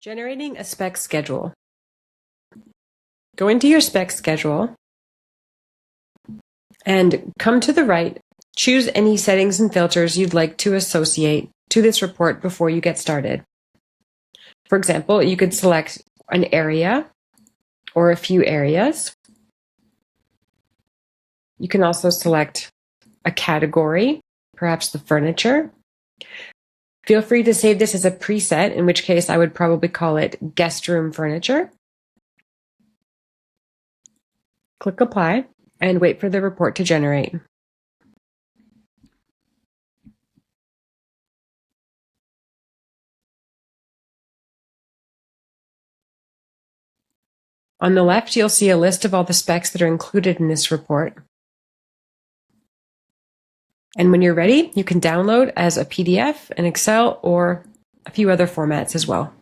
Generating a spec schedule. Go into your spec schedule and come to the right. Choose any settings and filters you'd like to associate to this report before you get started. For example, you could select an area or a few areas. You can also select a category, perhaps the furniture. Feel free to save this as a preset, in which case I would probably call it guest room furniture. Click Apply and wait for the report to generate. On the left, you'll see a list of all the specs that are included in this report. And when you're ready, you can download as a PDF, an Excel, or a few other formats as well.